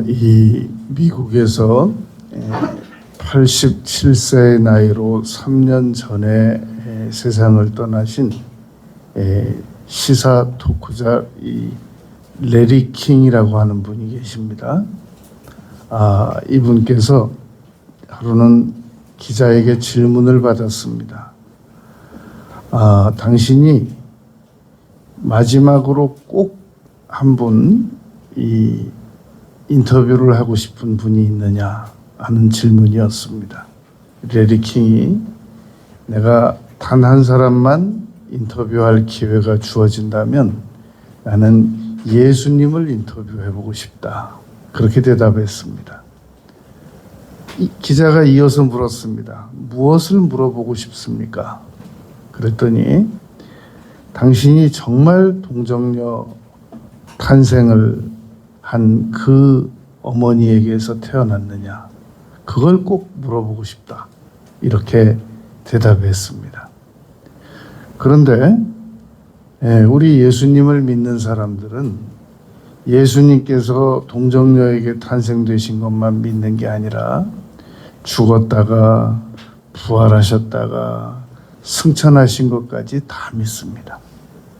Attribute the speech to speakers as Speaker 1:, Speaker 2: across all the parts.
Speaker 1: 이 미국에서 87세의 나이로 3년 전에 세상을 떠나신 시사 토크자 이 레리 킹이라고 하는 분이 계십니다. 이분께서 하루는 기자에게 질문을 받았습니다. 당신이 마지막으로 꼭 한 분 이 인터뷰를 하고 싶은 분이 있느냐 하는 질문이었습니다. 레리 킹이 내가 단 한 사람만 인터뷰할 기회가 주어진다면 나는 예수님을 인터뷰해보고 싶다. 그렇게 대답했습니다. 기자가 이어서 물었습니다. 무엇을 물어보고 싶습니까? 그랬더니 당신이 정말 동정녀 탄생을 한 그 어머니에게서 태어났느냐? 그걸 꼭 물어보고 싶다. 이렇게 대답했습니다. 그런데 우리 예수님을 믿는 사람들은 예수님께서 동정녀에게 탄생되신 것만 믿는 게 아니라 죽었다가 부활하셨다가 승천하신 것까지 다 믿습니다.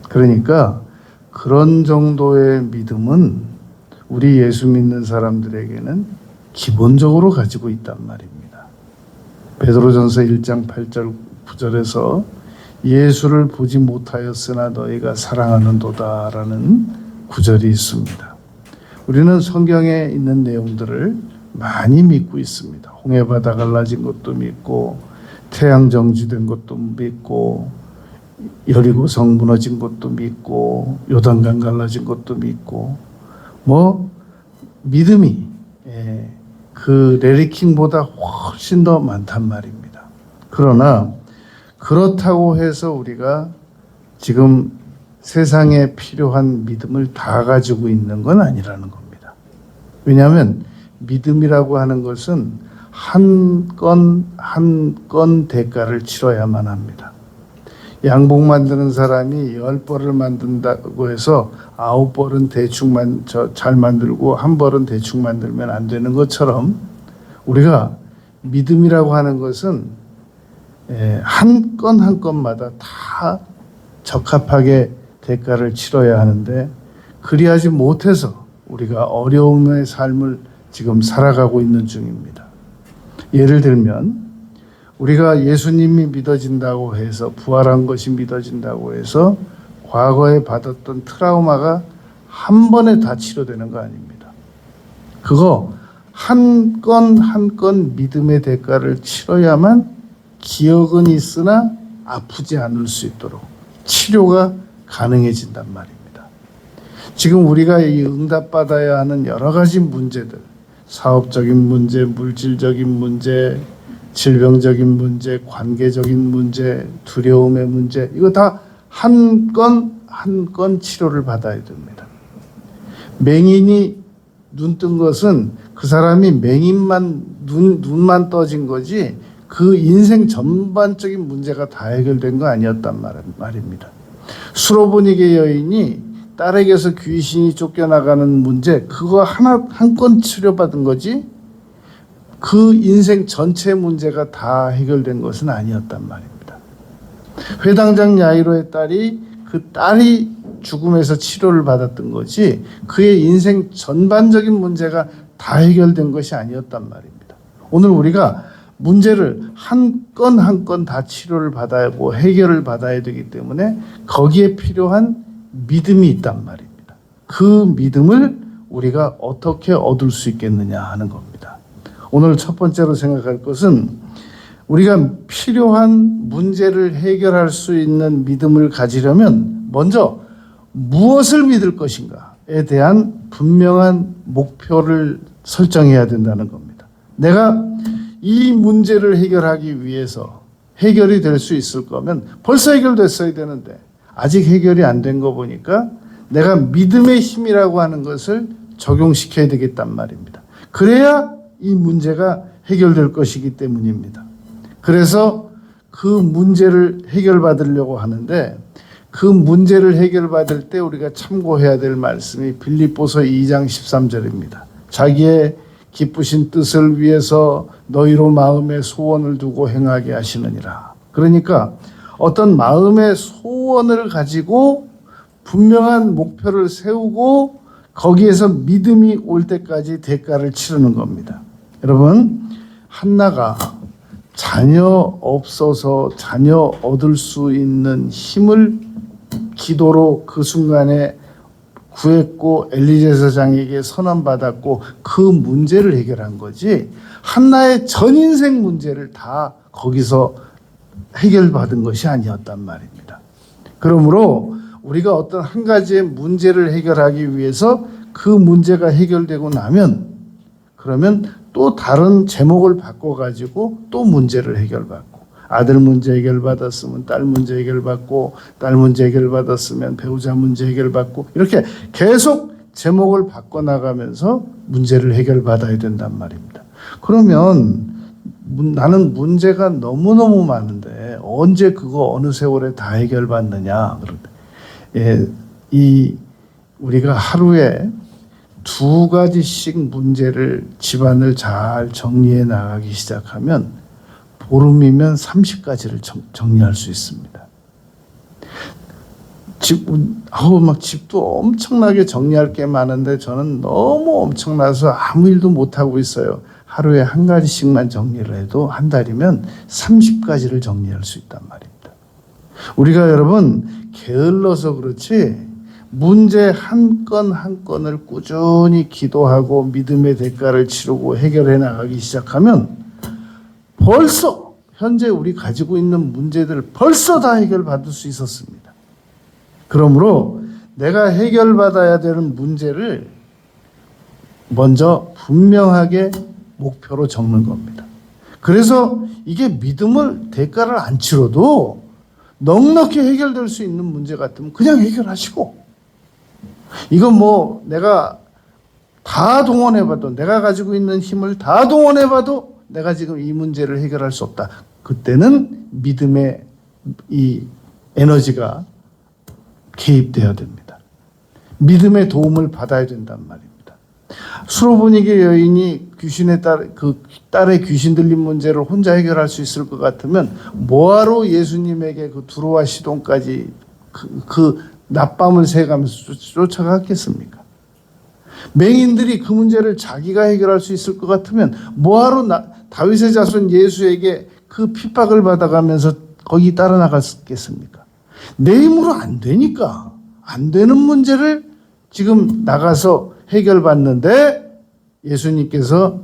Speaker 1: 그러니까 그런 정도의 믿음은 우리 예수 믿는 사람들에게는 기본적으로 가지고 있단 말입니다. 베드로전서 1장 8절 9절에서 예수를 보지 못하였으나 너희가 사랑하는도다 라는 구절이 있습니다. 우리는 성경에 있는 내용들을 많이 믿고 있습니다. 홍해바다 갈라진 것도 믿고 태양 정지된 것도 믿고 여리고성 무너진 것도 믿고 요단강 갈라진 것도 믿고 믿음이 그 레리킹보다 훨씬 더 많단 말입니다. 그러나 그렇다고 해서 우리가 지금 세상에 필요한 믿음을 다 가지고 있는 건 아니라는 겁니다. 왜냐하면 믿음이라고 하는 것은 한 건 한 건 대가를 치러야만 합니다. 양복 만드는 사람이 10벌을 만든다고 해서 9벌은 대충 잘 만들고 1벌은 대충 만들면 안 되는 것처럼 우리가 믿음이라고 하는 것은 한 건 한 건마다 다 적합하게 대가를 치러야 하는데 그리하지 못해서 우리가 어려움의 삶을 지금 살아가고 있는 중입니다. 예를 들면 우리가 예수님이 믿어진다고 해서 부활한 것이 믿어진다고 해서 과거에 받았던 트라우마가 한 번에 다 치료되는 거 아닙니다. 그거 한 건 한 건 믿음의 대가를 치러야만 기억은 있으나 아프지 않을 수 있도록 치료가 가능해진단 말입니다. 지금 우리가 이 응답받아야 하는 여러 가지 문제들, 사업적인 문제, 물질적인 문제, 질병적인 문제, 관계적인 문제, 두려움의 문제, 이거 다 한 건 한 건 치료를 받아야 됩니다. 맹인이 눈 뜬 것은 그 사람이 눈만 떠진 거지 그 인생 전반적인 문제가 다 해결된 거 아니었단 말입니다. 수로보니게 여인이 딸에게서 귀신이 쫓겨나가는 문제, 그거 한 건 치료받은 거지 그 인생 전체 문제가 다 해결된 것은 아니었단 말입니다. 회당장 야이로의 딸이 죽음에서 치료를 받았던 거지 그의 인생 전반적인 문제가 다 해결된 것이 아니었단 말입니다. 오늘 우리가 문제를 한 건 한 건 다 치료를 받아야 하고 해결을 받아야 되기 때문에 거기에 필요한 믿음이 있단 말입니다. 그 믿음을 우리가 어떻게 얻을 수 있겠느냐 하는 겁니다. 오늘 첫 번째로 생각할 것은 우리가 필요한 문제를 해결할 수 있는 믿음을 가지려면 먼저 무엇을 믿을 것인가에 대한 분명한 목표를 설정해야 된다는 겁니다. 내가 이 문제를 해결하기 위해서 해결이 될 수 있을 거면 벌써 해결됐어야 되는데 아직 해결이 안 된 거 보니까 내가 믿음의 힘이라고 하는 것을 적용시켜야 되겠단 말입니다. 그래야 이 문제가 해결될 것이기 때문입니다. 그래서 그 문제를 해결받으려고 하는데 그 문제를 해결받을 때 우리가 참고해야 될 말씀이 빌립보서 2장 13절입니다. 자기의 기쁘신 뜻을 위해서 너희로 마음의 소원을 두고 행하게 하시느니라. 그러니까 어떤 마음의 소원을 가지고 분명한 목표를 세우고 거기에서 믿음이 올 때까지 대가를 치르는 겁니다. 여러분, 한나가 자녀 없어서 자녀 얻을 수 있는 힘을 기도로 그 순간에 구했고 엘리제사장에게 선언받았고 그 문제를 해결한 거지, 한나의 전 인생 문제를 다 거기서 해결받은 것이 아니었단 말입니다. 그러므로 우리가 어떤 한 가지의 문제를 해결하기 위해서 그 문제가 해결되고 나면 그러면 또 다른 제목을 바꿔가지고 또 문제를 해결받고, 아들 문제 해결받았으면 딸 문제 해결받고, 딸 문제 해결받았으면 배우자 문제 해결받고, 이렇게 계속 제목을 바꿔나가면서 문제를 해결받아야 된단 말입니다. 그러면 나는 문제가 너무너무 많은데 언제 그거 어느 세월에 다 해결받느냐. 우리가 하루에 2가지씩 문제를, 집안을 잘 정리해 나가기 시작하면 보름이면 30가지를 정리할 수 있습니다. 집도 엄청나게 정리할 게 많은데 저는 너무 엄청나서 아무 일도 못하고 있어요. 하루에 1가지씩만 정리를 해도 한 달이면 30가지를 정리할 수 있단 말입니다. 우리가 여러분 게을러서 그렇지 문제 한 건 한 건을 꾸준히 기도하고 믿음의 대가를 치르고 해결해 나가기 시작하면 벌써 현재 우리 가지고 있는 문제들을 벌써 다 해결받을 수 있었습니다. 그러므로 내가 해결받아야 되는 문제를 먼저 분명하게 목표로 적는 겁니다. 그래서 이게 믿음을 대가를 안 치러도 넉넉히 해결될 수 있는 문제 같으면 그냥 해결하시고, 이건 뭐 내가 다 동원해봐도, 내가 가지고 있는 힘을 다 동원해봐도 내가 지금 이 문제를 해결할 수 없다. 그때는 믿음의 이 에너지가 개입되어야 됩니다. 믿음의 도움을 받아야 된단 말입니다. 수로보니게 여인이 딸의 귀신 들린 문제를 혼자 해결할 수 있을 것 같으면 뭐하러 예수님에게 그 두로와 시돈까지 그 낮밤을 새가면서 쫓아갔겠습니까? 맹인들이 그 문제를 자기가 해결할 수 있을 것 같으면 뭐하러 다윗의 자손 예수에게 그 핍박을 받아가면서 거기 따라 나갔겠습니까? 내 힘으로 안 되니까, 안 되는 문제를 지금 나가서 해결받는데 예수님께서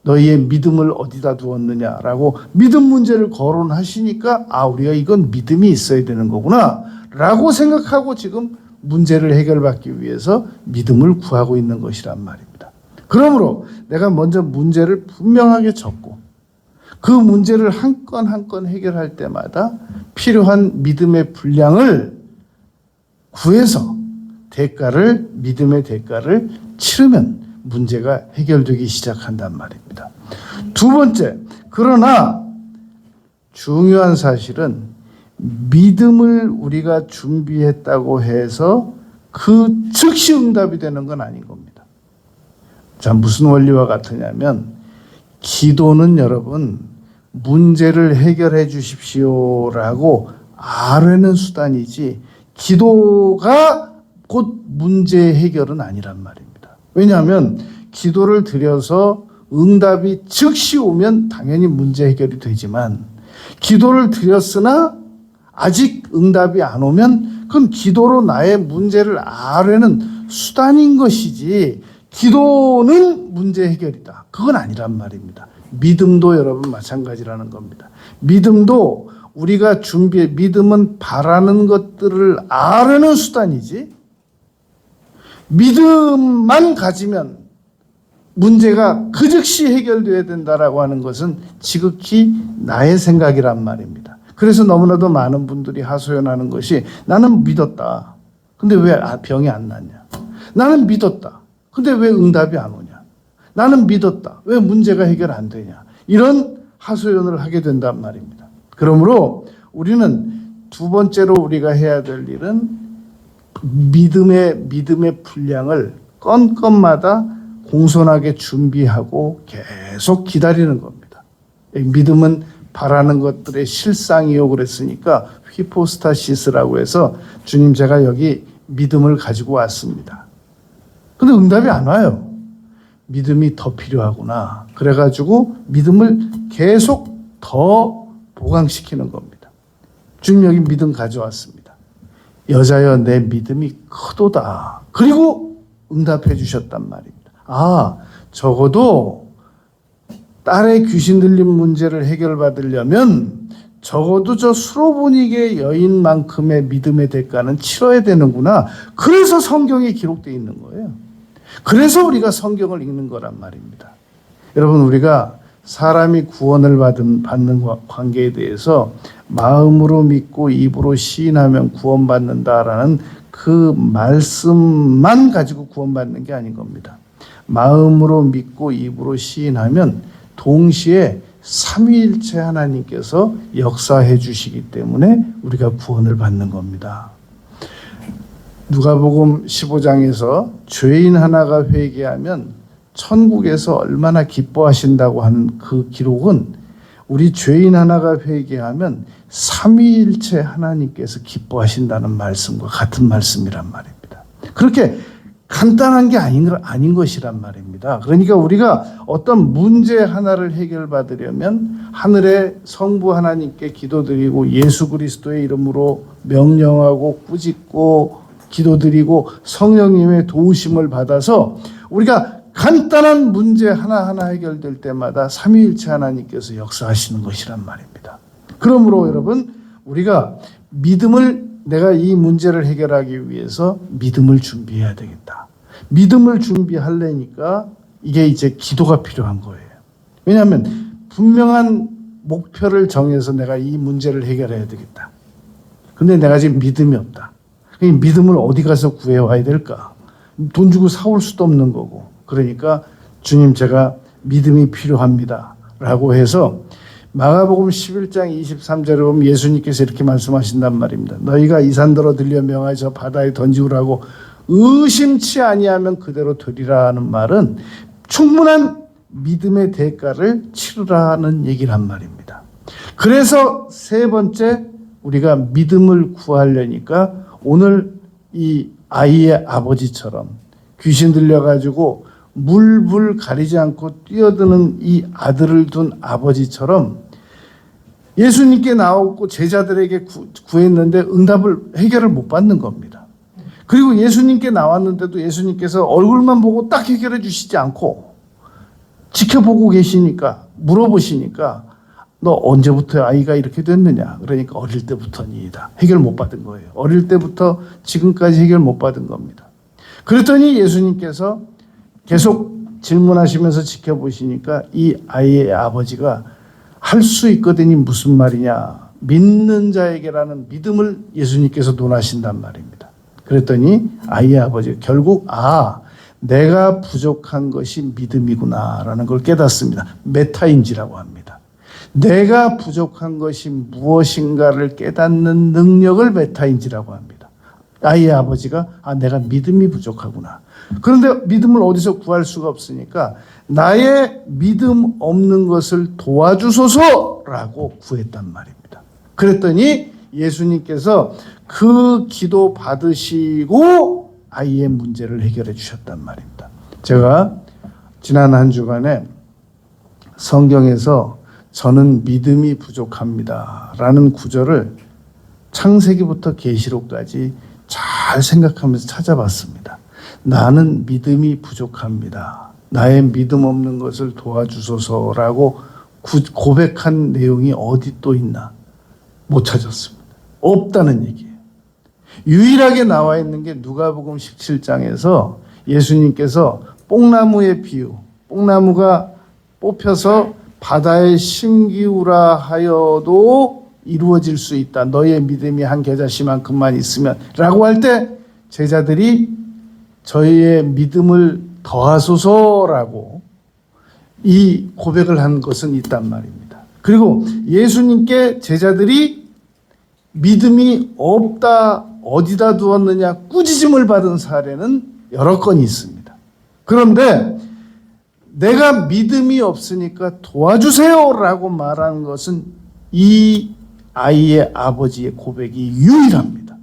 Speaker 1: 너희의 믿음을 어디다 두었느냐라고 믿음 문제를 거론하시니까, 아, 우리가 이건 믿음이 있어야 되는 거구나 라고 생각하고 지금 문제를 해결받기 위해서 믿음을 구하고 있는 것이란 말입니다. 그러므로 내가 먼저 문제를 분명하게 적고 그 문제를 한 건 한 건 해결할 때마다 필요한 믿음의 분량을 구해서 믿음의 대가를 치르면 문제가 해결되기 시작한단 말입니다. 2번째, 그러나 중요한 사실은 믿음을 우리가 준비했다고 해서 그 즉시 응답이 되는 건 아닌 겁니다. 자, 무슨 원리와 같으냐면, 기도는 여러분 문제를 해결해 주십시오라고 아뢰는 수단이지 기도가 곧 문제 해결은 아니란 말입니다. 왜냐하면 기도를 드려서 응답이 즉시 오면 당연히 문제 해결이 되지만, 기도를 드렸으나 아직 응답이 안 오면 그건 기도로 나의 문제를 아뢰는 수단인 것이지 기도는 문제 해결이다, 그건 아니란 말입니다. 믿음도 여러분 마찬가지라는 겁니다. 믿음도 우리가 믿음은 바라는 것들을 아뢰는 수단이지, 믿음만 가지면 문제가 그 즉시 해결돼야 된다라고 하는 것은 지극히 나의 생각이란 말입니다. 그래서 너무나도 많은 분들이 하소연하는 것이, 나는 믿었다, 근데 왜 병이 안 낫냐? 나는 믿었다, 근데 왜 응답이 안 오냐? 나는 믿었다, 왜 문제가 해결 안 되냐? 이런 하소연을 하게 된단 말입니다. 그러므로 우리는 2번째로 우리가 해야 될 일은 믿음의 분량을 건건마다 공손하게 준비하고 계속 기다리는 겁니다. 믿음은 바라는 것들의 실상이요 그랬으니까 휘포스타시스라고 해서 주님 제가 여기 믿음을 가지고 왔습니다. 근데 응답이 안 와요. 믿음이 더 필요하구나. 그래가지고 믿음을 계속 더 보강시키는 겁니다. 주님 여기 믿음 가져왔습니다. 여자여 내 믿음이 크도다. 그리고 응답해 주셨단 말입니다. 아, 적어도 딸의 귀신 들린 문제를 해결받으려면 적어도 저 수로보니게 여인만큼의 믿음의 대가는 치러야 되는구나. 그래서 성경에 기록되어 있는 거예요. 그래서 우리가 성경을 읽는 거란 말입니다. 여러분 우리가 사람이 구원을 받는 관계에 대해서 마음으로 믿고 입으로 시인하면 구원받는다라는 그 말씀만 가지고 구원받는 게 아닌 겁니다. 마음으로 믿고 입으로 시인하면 동시에 삼위일체 하나님께서 역사해 주시기 때문에 우리가 구원을 받는 겁니다. 누가복음 15장에서 죄인 하나가 회개하면 천국에서 얼마나 기뻐하신다고 하는 그 기록은 우리 죄인 하나가 회개하면 삼위일체 하나님께서 기뻐하신다는 말씀과 같은 말씀이란 말입니다. 그렇게 간단한 게 아닌 것이란 말입니다. 그러니까 우리가 어떤 문제 하나를 해결받으려면 하늘의 성부 하나님께 기도드리고 예수 그리스도의 이름으로 명령하고 꾸짖고 기도드리고 성령님의 도우심을 받아서 우리가 간단한 문제 하나하나 해결될 때마다 삼위일체 하나님께서 역사하시는 것이란 말입니다. 그러므로 여러분 우리가 내가 이 문제를 해결하기 위해서 믿음을 준비해야 되겠다. 믿음을 준비하려니까 이게 이제 기도가 필요한 거예요. 왜냐하면 분명한 목표를 정해서 내가 이 문제를 해결해야 되겠다. 근데 내가 지금 믿음이 없다. 이 믿음을 어디 가서 구해와야 될까? 돈 주고 사올 수도 없는 거고. 그러니까 주님 제가 믿음이 필요합니다. 라고 해서 마가복음 11장 23절에 보면 예수님께서 이렇게 말씀하신단 말입니다. 너희가 이 산더러 들려 명하여 저 바다에 던지우라고 의심치 아니하면 그대로 되리라는 말은 충분한 믿음의 대가를 치르라는 얘기란 말입니다. 그래서 세 번째 우리가 믿음을 구하려니까 오늘 이 아이의 아버지처럼 귀신 들려가지고 물불 가리지 않고 뛰어드는 이 아들을 둔 아버지처럼 예수님께 나오고 제자들에게 구했는데 해결을 못 받는 겁니다. 그리고 예수님께 나왔는데도 예수님께서 얼굴만 보고 딱 해결해 주시지 않고 지켜보고 계시니까 물어보시니까 너 언제부터 아이가 이렇게 됐느냐? 그러니까 어릴 때부터니다. 해결 못 받은 거예요. 어릴 때부터 지금까지 해결 못 받은 겁니다. 그랬더니 예수님께서 계속 질문하시면서 지켜보시니까 이 아이의 아버지가 할 수 있거든이 무슨 말이냐. 믿는 자에게라는 믿음을 예수님께서 논하신단 말입니다. 그랬더니 아이의 아버지가 결국 내가 부족한 것이 믿음이구나라는 걸 깨닫습니다. 메타인지라고 합니다. 내가 부족한 것이 무엇인가를 깨닫는 능력을 메타인지라고 합니다. 아이의 아버지가 내가 믿음이 부족하구나. 그런데 믿음을 어디서 구할 수가 없으니까 나의 믿음 없는 것을 도와주소서라고 구했단 말입니다. 그랬더니 예수님께서 그 기도 받으시고 아이의 문제를 해결해 주셨단 말입니다. 제가 지난 한 주간에 성경에서 저는 믿음이 부족합니다 라는 구절을 창세기부터 계시록까지 잘 생각하면서 찾아봤습니다. 나는 믿음이 부족합니다. 나의 믿음 없는 것을 도와주소서라고 고백한 내용이 어디 또 있나? 못 찾았습니다. 없다는 얘기예요. 유일하게 나와 있는 게 누가복음 17장에서 예수님께서 뽕나무의 비유, 뽕나무가 뽑혀서 바다에 심기우라 하여도 이루어질 수 있다. 너의 믿음이 한 겨자씨만큼만 있으면 라고 할 때 제자들이 저희의 믿음을 더하소서라고 이 고백을 한 것은 있단 말입니다. 그리고 예수님께 제자들이 믿음이 없다, 어디다 두었느냐 꾸짖음을 받은 사례는 여러 건이 있습니다. 그런데 내가 믿음이 없으니까 도와주세요라고 말하는 것은 이 아이의 아버지의 고백이 유일합니다.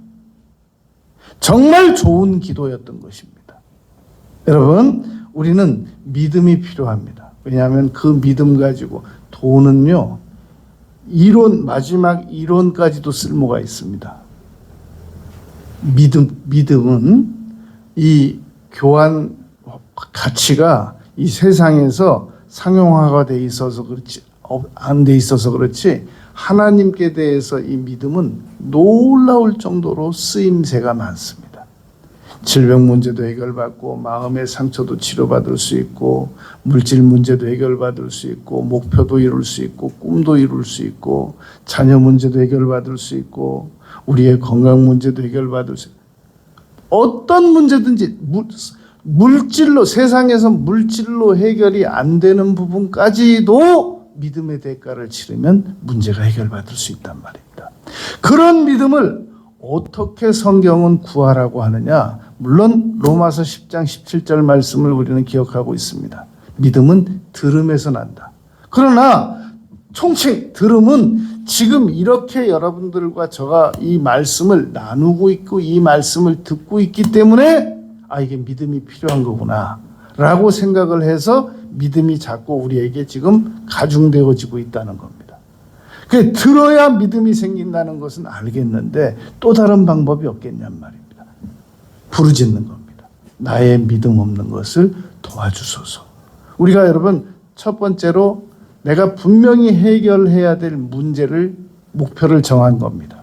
Speaker 1: 정말 좋은 기도였던 것입니다. 여러분, 우리는 믿음이 필요합니다. 왜냐하면 그 믿음 가지고 돈은요, 마지막 이론까지도 쓸모가 있습니다. 믿음은 이 교환 가치가 이 세상에서 상용화가 돼 있어서 그렇지, 안 돼 있어서 그렇지, 하나님께 대해서 이 믿음은 놀라울 정도로 쓰임새가 많습니다. 질병 문제도 해결받고, 마음의 상처도 치료받을 수 있고, 물질 문제도 해결받을 수 있고, 목표도 이룰 수 있고, 꿈도 이룰 수 있고, 자녀 문제도 해결받을 수 있고, 우리의 건강 문제도 해결받을 수 있고, 어떤 문제든지 물질로, 세상에서 물질로 해결이 안 되는 부분까지도 믿음의 대가를 치르면 문제가 해결받을 수 있단 말입니다. 그런 믿음을 어떻게 성경은 구하라고 하느냐? 물론 로마서 10장 17절 말씀을 우리는 기억하고 있습니다. 믿음은 들음에서 난다. 그러나 총칭 들음은 지금 이렇게 여러분들과 제가 이 말씀을 나누고 있고 이 말씀을 듣고 있기 때문에 이게 믿음이 필요한 거구나 라고 생각을 해서 믿음이 자꾸 우리에게 지금 가중되어지고 있다는 겁니다. 들어야 믿음이 생긴다는 것은 알겠는데 또 다른 방법이 없겠냔 말입니다. 부르짖는 겁니다. 나의 믿음 없는 것을 도와주소서. 우리가 여러분 첫 번째로 내가 분명히 해결해야 될 목표를 정한 겁니다.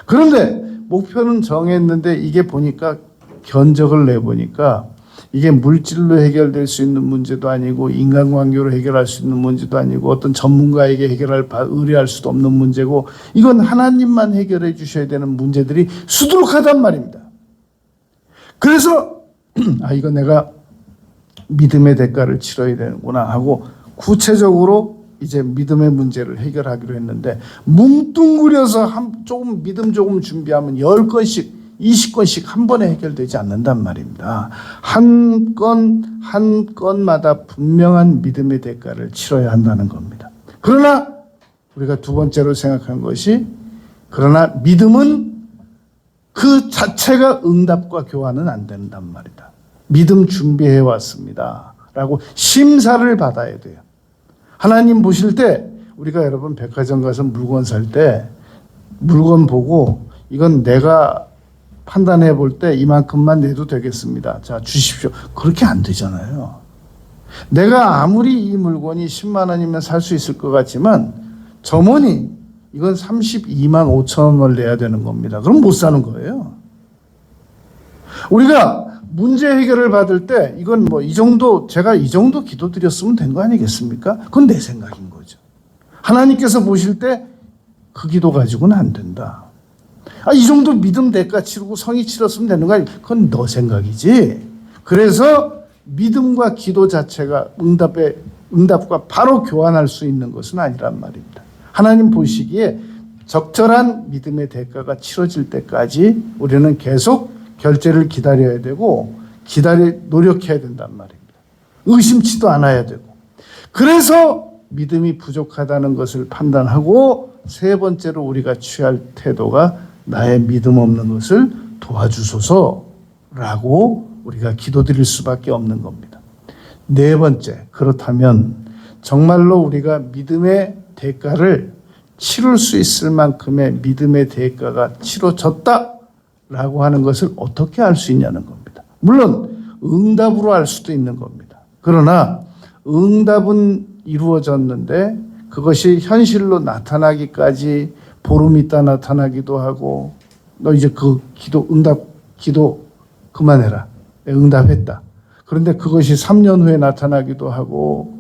Speaker 1: 그런데 목표는 정했는데 이게 보니까 견적을 내보니까 이게 물질로 해결될 수 있는 문제도 아니고 인간관계로 해결할 수 있는 문제도 아니고 어떤 전문가에게 의뢰할 수도 없는 문제고 이건 하나님만 해결해 주셔야 되는 문제들이 수두룩하단 말입니다. 그래서 이거 내가 믿음의 대가를 치러야 되는구나 하고 구체적으로 이제 믿음의 문제를 해결하기로 했는데 뭉뚱그려서 믿음 조금 준비하면 10건씩 20건씩 한 번에 해결되지 않는단 말입니다. 한 건마다 분명한 믿음의 대가를 치러야 한다는 겁니다. 그러나 우리가 두 번째로 생각한 것이 그러나 믿음은 그 자체가 응답과 교환은 안 된단 말이다. 믿음 준비해 왔습니다. 라고 심사를 받아야 돼요. 하나님 보실 때 우리가 여러분 백화점 가서 물건 살 때 물건 보고 이건 내가 판단해 볼 때 이만큼만 내도 되겠습니다. 자, 주십시오. 그렇게 안 되잖아요. 내가 아무리 이 물건이 10만 원이면 살 수 있을 것 같지만 점원이 이건 32만 5천 원을 내야 되는 겁니다. 그럼 못 사는 거예요. 우리가 문제 해결을 받을 때 이건 제가 이 정도 기도드렸으면 된 거 아니겠습니까? 그건 내 생각인 거죠. 하나님께서 보실 때 그 기도 가지고는 안 된다. 이 정도 믿음 대가 치르고 성의 치렀으면 되는 거 아니야? 그건 너 생각이지. 그래서 믿음과 기도 자체가 응답과 바로 교환할 수 있는 것은 아니란 말입니다. 하나님 보시기에 적절한 믿음의 대가가 치러질 때까지 우리는 계속 결제를 기다려야 되고 노력해야 된단 말입니다. 의심치도 않아야 되고. 그래서 믿음이 부족하다는 것을 판단하고 세 번째로 우리가 취할 태도가 나의 믿음 없는 것을 도와주소서라고 우리가 기도드릴 수밖에 없는 겁니다. 네 번째, 그렇다면 정말로 우리가 믿음의 대가를 치룰 수 있을 만큼의 믿음의 대가가 치러졌다라고 하는 것을 어떻게 알 수 있냐는 겁니다. 물론 응답으로 알 수도 있는 겁니다. 그러나 응답은 이루어졌는데 그것이 현실로 나타나기까지 보름 있다 나타나기도 하고 너 이제 그 기도 그만해라. 응답했다. 그런데 그것이 3년 후에 나타나기도 하고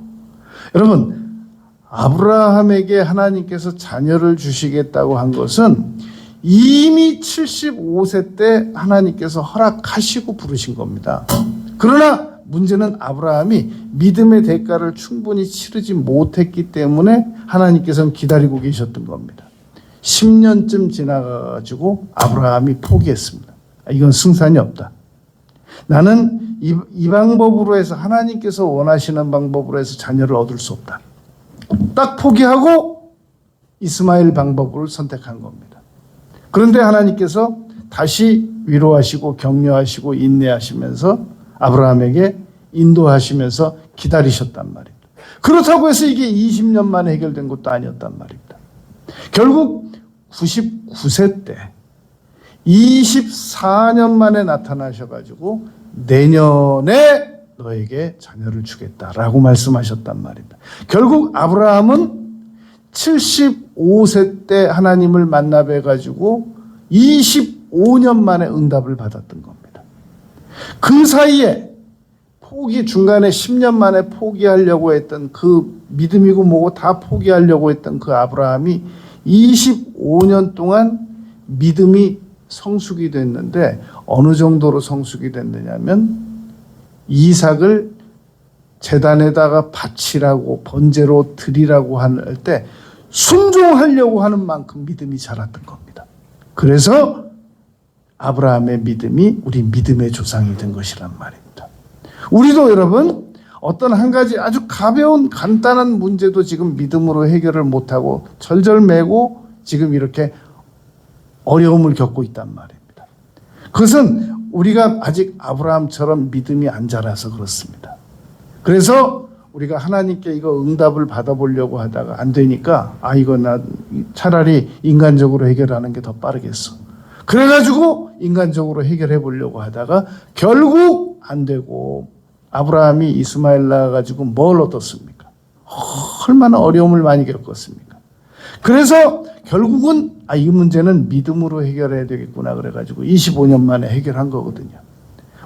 Speaker 1: 여러분 아브라함에게 하나님께서 자녀를 주시겠다고 한 것은 이미 75세 때 하나님께서 허락하시고 부르신 겁니다. 그러나 문제는 아브라함이 믿음의 대가를 충분히 치르지 못했기 때문에 하나님께서는 기다리고 계셨던 겁니다. 10년쯤 지나가지고 아브라함이 포기했습니다. 이건 승산이 없다. 나는 이 방법으로 해서 하나님께서 원하시는 방법으로 해서 자녀를 얻을 수 없다. 딱 포기하고 이스마엘 방법을 선택한 겁니다. 그런데 하나님께서 다시 위로하시고 격려하시고 인내하시면서 아브라함에게 인도하시면서 기다리셨단 말입니다. 그렇다고 해서 이게 20년 만에 해결된 것도 아니었단 말입니다. 결국 99세 때 24년 만에 나타나셔가지고 내년에 너에게 자녀를 주겠다라고 말씀하셨단 말입니다. 결국 아브라함은 75세 때 하나님을 만나 뵈가지고 25년 만에 응답을 받았던 겁니다. 그 사이에 중간에 10년 만에 포기하려고 했던 그 믿음이고 뭐고 다 포기하려고 했던 그 아브라함이 25년 동안 믿음이 성숙이 됐는데 어느 정도로 성숙이 됐느냐면 이삭을 제단에다가 바치라고 번제로 드리라고 할 때 순종하려고 하는 만큼 믿음이 자랐던 겁니다. 그래서 아브라함의 믿음이 우리 믿음의 조상이 된 것이란 말입니다. 우리도 여러분 어떤 한 가지 아주 가벼운 간단한 문제도 지금 믿음으로 해결을 못하고 절절매고 지금 이렇게 어려움을 겪고 있단 말입니다. 그것은 우리가 아직 아브라함처럼 믿음이 안 자라서 그렇습니다. 그래서 우리가 하나님께 이거 응답을 받아보려고 하다가 안 되니까 이거 나 차라리 인간적으로 해결하는 게 더 빠르겠어. 그래가지고 인간적으로 해결해 보려고 하다가 결국 안 되고 아브라함이 이스마엘 낳아가지고 뭘 얻었습니까? 얼마나 어려움을 많이 겪었습니까? 그래서 결국은 이 문제는 믿음으로 해결해야 되겠구나 그래가지고 25년 만에 해결한 거거든요.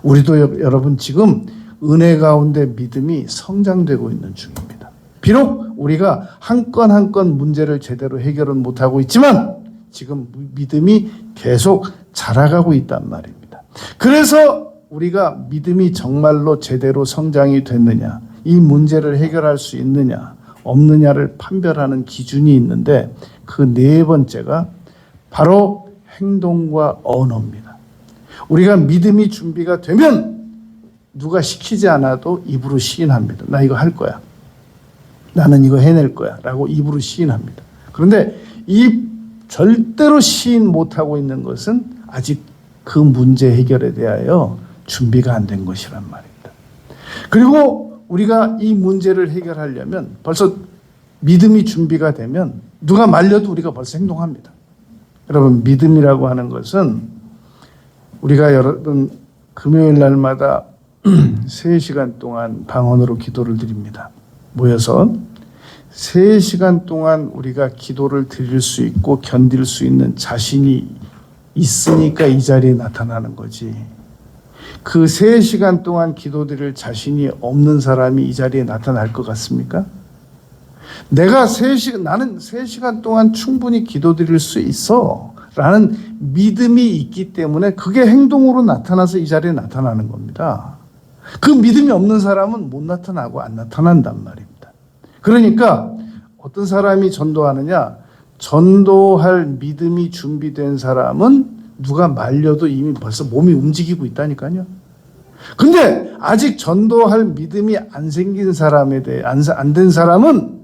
Speaker 1: 우리도 여러분 지금 은혜 가운데 믿음이 성장되고 있는 중입니다. 비록 우리가 한 건 한 건 문제를 제대로 해결은 못하고 있지만 지금 믿음이 계속 자라가고 있단 말입니다. 그래서 우리가 믿음이 정말로 제대로 성장이 됐느냐, 이 문제를 해결할 수 있느냐 없느냐를 판별하는 기준이 있는데 그 네 번째가 바로 행동과 언어입니다. 우리가 믿음이 준비가 되면 누가 시키지 않아도 입으로 시인합니다. 나 이거 할 거야. 나는 이거 해낼 거야. 라고 입으로 시인합니다. 그런데 이 절대로 시인 못하고 있는 것은 아직 그 문제 해결에 대하여 준비가 안 된 것이란 말입니다. 그리고 우리가 이 문제를 해결하려면 벌써 믿음이 준비가 되면 누가 말려도 우리가 벌써 행동합니다. 여러분 믿음이라고 하는 것은 우리가 여러분 금요일 날마다 3시간 동안 방언으로 기도를 드립니다. 모여서 3시간 동안 우리가 기도를 드릴 수 있고 견딜 수 있는 자신이 있으니까 이 자리에 나타나는 거지. 그 3시간 동안 기도 드릴 자신이 없는 사람이 이 자리에 나타날 것 같습니까? 나는 3시간 동안 충분히 기도 드릴 수 있어 라는 믿음이 있기 때문에 그게 행동으로 나타나서 이 자리에 나타나는 겁니다. 그 믿음이 없는 사람은 못 나타나고 안 나타난단 말입니다. 그러니까 어떤 사람이 전도하느냐, 전도할 믿음이 준비된 사람은 누가 말려도 이미 벌써 몸이 움직이고 있다니까요. 근데 아직 전도할 믿음이 안 생긴 사람에 대해 안 된 사람은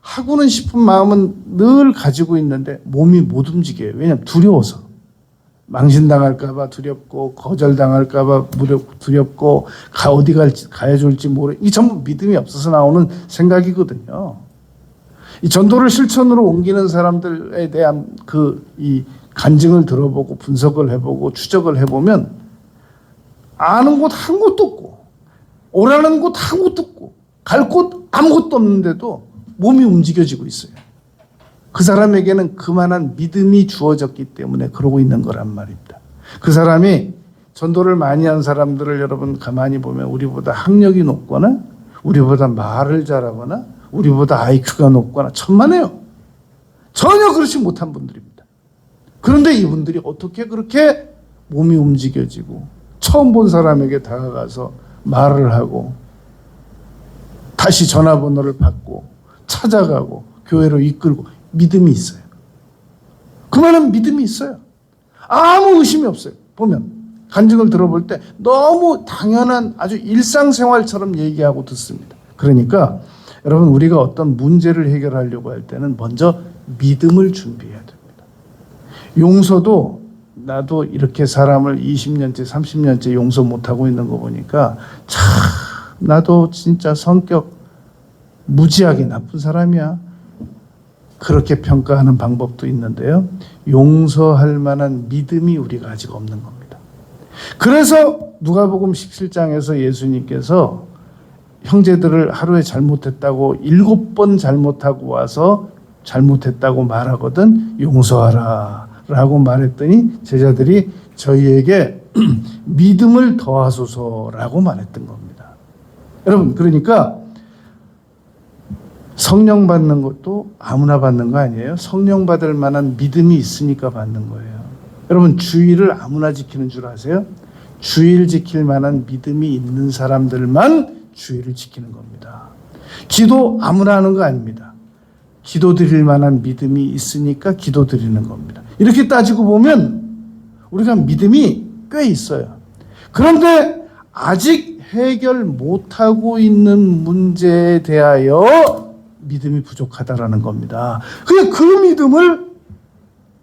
Speaker 1: 하고는 싶은 마음은 늘 가지고 있는데 몸이 못 움직여요. 왜냐하면 두려워서. 망신당할까봐 두렵고 거절당할까봐 두렵고 어디 가야 좋을지 이 전부 믿음이 없어서 나오는 생각이거든요. 이 전도를 실천으로 옮기는 사람들에 대한 이 간증을 들어보고 분석을 해보고 추적을 해보면 아는 곳 한 곳도 없고 오라는 곳 한 곳도 없고 갈 곳 아무것도 없는데도 몸이 움직여지고 있어요. 그 사람에게는 그만한 믿음이 주어졌기 때문에 그러고 있는 거란 말입니다. 그 사람이 전도를 많이 한 사람들을 여러분 가만히 보면 우리보다 학력이 높거나 우리보다 말을 잘하거나 우리보다 IQ가 높거나 천만에요. 전혀 그렇지 못한 분들입니다. 그런데 이분들이 어떻게 그렇게 몸이 움직여지고 처음 본 사람에게 다가가서 말을 하고 다시 전화번호를 받고 찾아가고 교회로 이끌고 믿음이 있어요. 그만한 믿음이 있어요. 아무 의심이 없어요. 보면 간증을 들어볼 때 너무 당연한 아주 일상생활처럼 얘기하고 듣습니다. 그러니까 여러분, 우리가 어떤 문제를 해결하려고 할 때는 먼저 믿음을 준비해야 됩니다. 용서도 나도 이렇게 사람을 20년째 30년째 용서 못하고 있는 거 보니까 참 나도 진짜 성격 무지하게 나쁜 사람이야. 그렇게 평가하는 방법도 있는데요. 용서할 만한 믿음이 우리가 아직 없는 겁니다. 그래서 누가복음 17장에서 예수님께서 형제들을 하루에 잘못했다고 7번 잘못하고 와서 잘못했다고 말하거든 용서하라 라고 말했더니 제자들이 저희에게 믿음을 더하소서라고 말했던 겁니다. 여러분, 그러니까 성령 받는 것도 아무나 받는 거 아니에요. 성령 받을 만한 믿음이 있으니까 받는 거예요. 여러분, 주일을 아무나 지키는 줄 아세요? 주일 지킬 만한 믿음이 있는 사람들만 주일을 지키는 겁니다. 기도 아무나 하는 거 아닙니다. 기도 드릴 만한 믿음이 있으니까 기도 드리는 겁니다. 이렇게 따지고 보면 우리가 믿음이 꽤 있어요. 그런데 아직 해결 못하고 있는 문제에 대하여 믿음이 부족하다라는 겁니다. 그냥 그 믿음을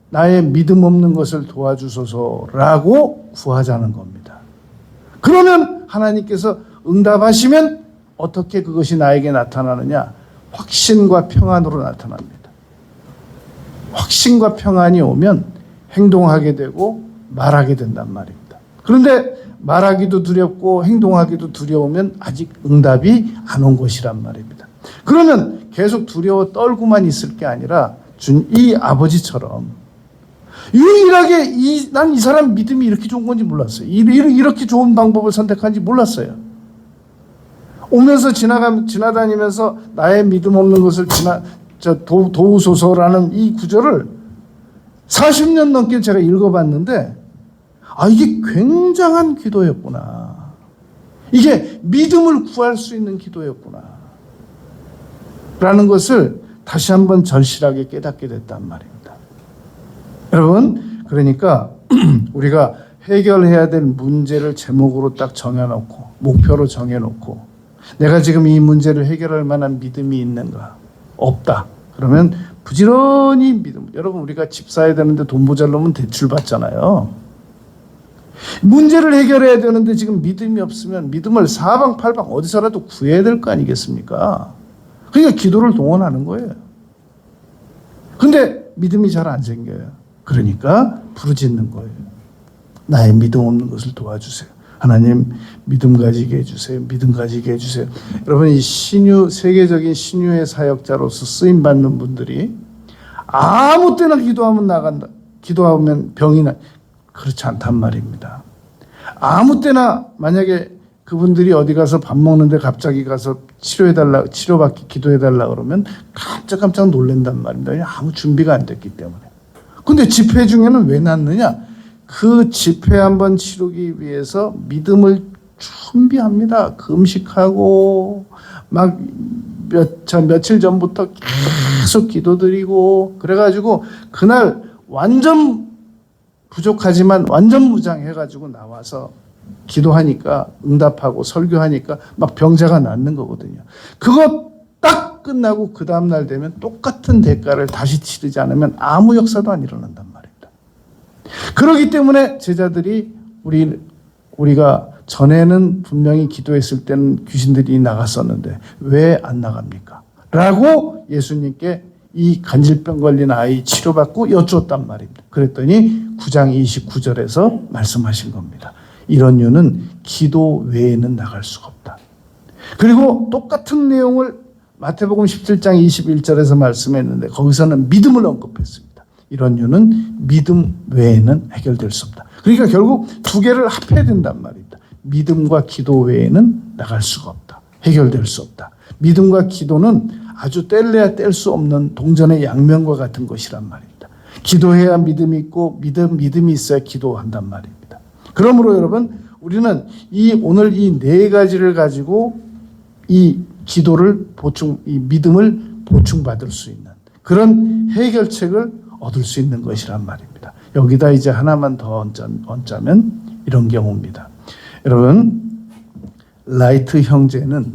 Speaker 1: 나의 믿음 없는 것을 도와주소서라고 구하자는 겁니다. 그러면 하나님께서 응답하시면 어떻게 그것이 나에게 나타나느냐? 확신과 평안으로 나타납니다. 확신과 평안이 오면 행동하게 되고 말하게 된단 말입니다. 그런데 말하기도 두렵고 행동하기도 두려우면 아직 응답이 안 온 것이란 말입니다. 그러면 계속 두려워 떨고만 있을 게 아니라 이 아버지처럼 유일하게 난 이 사람 믿음이 이렇게 좋은 건지 몰랐어요. 이렇게 좋은 방법을 선택한지 몰랐어요. 오면서 지나다니면서 나의 믿음 없는 것을 도우소서라는 이 구절을 40년 넘게 제가 읽어봤는데 이게 굉장한 기도였구나. 이게 믿음을 구할 수 있는 기도였구나. 라는 것을 다시 한번 절실하게 깨닫게 됐단 말입니다. 여러분, 그러니까 우리가 해결해야 될 문제를 제목으로 딱 정해놓고 목표로 정해놓고 내가 지금 이 문제를 해결할 만한 믿음이 있는가? 없다. 그러면 부지런히 믿음. 여러분, 우리가 집 사야 되는데 돈 모자라면 대출 받잖아요. 문제를 해결해야 되는데 지금 믿음이 없으면 믿음을 사방팔방 어디서라도 구해야 될 거 아니겠습니까? 그러니까 기도를 동원하는 거예요. 근데 믿음이 잘 안 생겨요. 그러니까 부르짖는 거예요. 나의 믿음 없는 것을 도와주세요. 하나님, 믿음 가지게 해주세요. 믿음 가지게 해주세요. 여러분, 이 세계적인 신유의 사역자로서 쓰임받는 분들이 아무 때나 기도하면 병이 나. 그렇지 않단 말입니다. 아무 때나 만약에 그분들이 어디 가서 밥 먹는데 갑자기 가서 치료받기 기도해달라 그러면 깜짝 놀란단 말입니다. 아무 준비가 안 됐기 때문에. 근데 집회 중에는 왜 낳느냐? 그 집회 한번 치르기 위해서 믿음을 준비합니다. 금식하고 막 며칠 전부터 계속 기도드리고 그래가지고 그날 완전 부족하지만 완전 무장해가지고 나와서 기도하니까 응답하고 설교하니까 막 병자가 낫는 거거든요. 그거 딱 끝나고 그 다음날 되면 똑같은 대가를 다시 치르지 않으면 아무 역사도 안 일어난단 말입니다. 그렇기 때문에 제자들이 우리가 전에는 분명히 기도했을 때는 귀신들이 나갔었는데 왜 안 나갑니까? 라고 예수님께 이 간질병 걸린 아이 치료받고 여쭈었단 말입니다. 그랬더니 9장 29절에서 말씀하신 겁니다. 이런 이유는 기도 외에는 나갈 수가 없다. 그리고 똑같은 내용을 마태복음 17장 21절에서 말씀했는데 거기서는 믿음을 언급했습니다. 이런 이유는 믿음 외에는 해결될 수 없다. 그러니까 결국 두 개를 합해야 된단 말입니다. 믿음과 기도 외에는 나갈 수가 없다. 해결될 수 없다. 믿음과 기도는 아주 뗄래야 뗄 수 없는 동전의 양면과 같은 것이란 말입니다. 기도해야 믿음이 있고 믿음이 있어야 기도한단 말입니다. 그러므로 여러분, 우리는 오늘 이 네 가지를 가지고 이 믿음을 보충받을 수 있는 그런 해결책을 얻을 수 있는 것이란 말입니다. 여기다 이제 하나만 더 얹자면 이런 경우입니다. 여러분, 라이트 형제는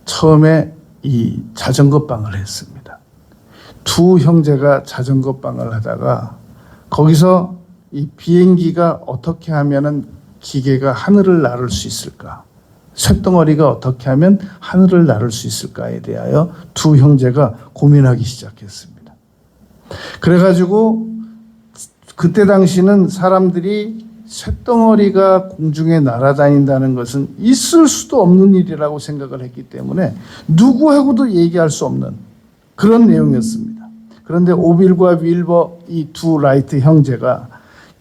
Speaker 1: 처음에 이 자전거방을 했습니다. 두 형제가 자전거방을 하다가 거기서 이 비행기가 어떻게 하면은 기계가 하늘을 나를 수 있을까? 쇳덩어리가 어떻게 하면 하늘을 나를 수 있을까에 대하여 두 형제가 고민하기 시작했습니다. 그래가지고 그때 당시는 사람들이 쇳덩어리가 공중에 날아다닌다는 것은 있을 수도 없는 일이라고 생각을 했기 때문에 누구하고도 얘기할 수 없는 그런 내용이었습니다. 그런데 오빌과 윌버 이 두 라이트 형제가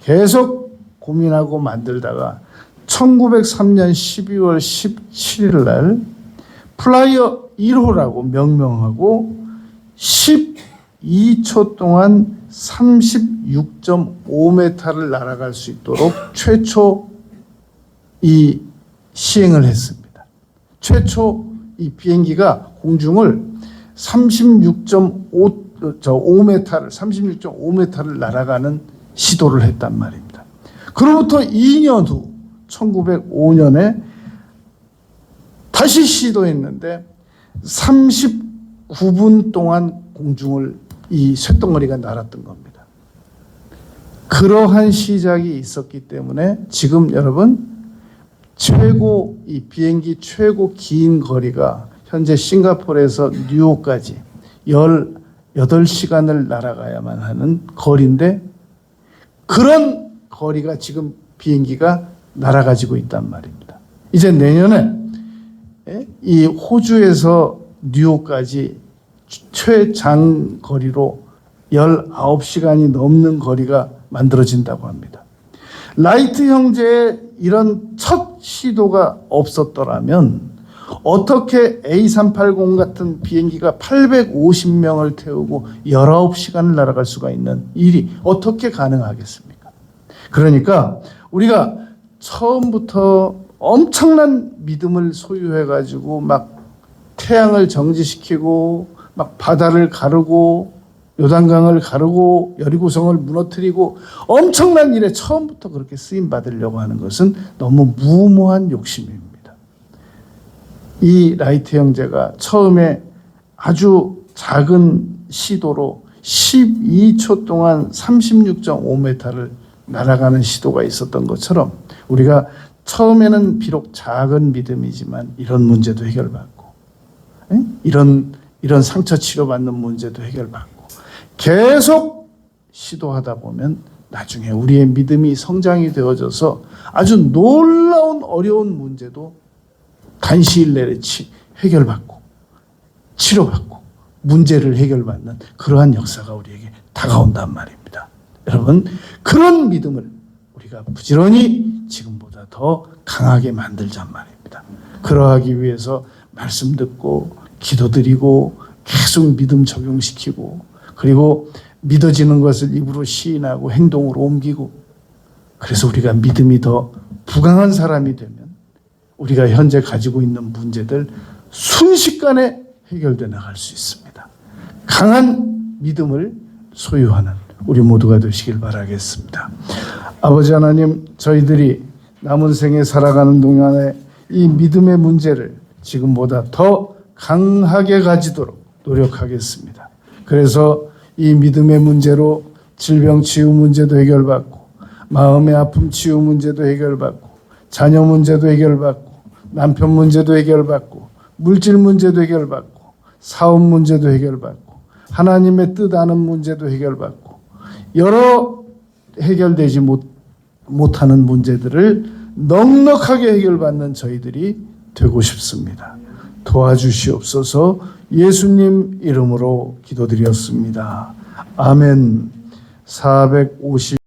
Speaker 1: 계속 고민하고 만들다가 1903년 12월 17일 날 플라이어 1호라고 명명하고 12초 동안 36.5m를 날아갈 수 있도록 최초 이 시행을 했습니다. 최초 이 비행기가 공중을 36.5m를 날아가는 시도를 했단 말입니다. 그로부터 2년 후 1905년에 다시 시도했는데 39분 동안 공중을 이 쇳덩어리가 날았던 겁니다. 그러한 시작이 있었기 때문에 지금 여러분 이 비행기 최고 긴 거리가 현재 싱가포르에서 뉴욕까지 18시간을 날아가야만 하는 거리인데 그런 거리가 지금 비행기가 날아가지고 있단 말입니다. 이제 내년에 이 호주에서 뉴욕까지 최장거리로 19시간이 넘는 거리가 만들어진다고 합니다. 라이트 형제의 이런 첫 시도가 없었더라면 어떻게 A380 같은 비행기가 850명을 태우고 19시간을 날아갈 수가 있는 일이 어떻게 가능하겠습니까? 그러니까 우리가 처음부터 엄청난 믿음을 소유해가지고 막 태양을 정지시키고 막 바다를 가르고 요단강을 가르고 여리고성을 무너뜨리고 엄청난 일에 처음부터 그렇게 쓰임 받으려고 하는 것은 너무 무모한 욕심입니다. 이 라이트 형제가 처음에 아주 작은 시도로 12초 동안 36.5m를 날아가는 시도가 있었던 것처럼 우리가 처음에는 비록 작은 믿음이지만 이런 문제도 해결받고 이런 상처 치료받는 문제도 해결받고 계속 시도하다 보면 나중에 우리의 믿음이 성장이 되어져서 아주 놀라운 어려운 문제도 단시일 내에 해결받고 치료받고 문제를 해결받는 그러한 역사가 우리에게 다가온단 말입니다. 여러분, 그런 믿음을 우리가 부지런히 지금보다 더 강하게 만들잔 말입니다. 그러하기 위해서 말씀 듣고 기도드리고 계속 믿음 적용시키고 그리고 믿어지는 것을 입으로 시인하고 행동으로 옮기고 그래서 우리가 믿음이 더 부강한 사람이 되면 우리가 현재 가지고 있는 문제들 순식간에 해결돼 나갈 수 있습니다. 강한 믿음을 소유하는 우리 모두가 되시길 바라겠습니다. 아버지 하나님, 저희들이 남은 생에 살아가는 동안에 이 믿음의 문제를 지금보다 더 강하게 가지도록 노력하겠습니다. 그래서 이 믿음의 문제로 질병 치유 문제도 해결받고 마음의 아픔 치유 문제도 해결받고 자녀 문제도 해결받고 남편 문제도 해결받고 물질 문제도 해결받고 사업 문제도 해결받고 하나님의 뜻 아는 문제도 해결받고 여러 해결되지 못하는 문제들을 넉넉하게 해결받는 저희들이 되고 싶습니다. 도와주시옵소서. 예수님 이름으로 기도드렸습니다. 아멘. 450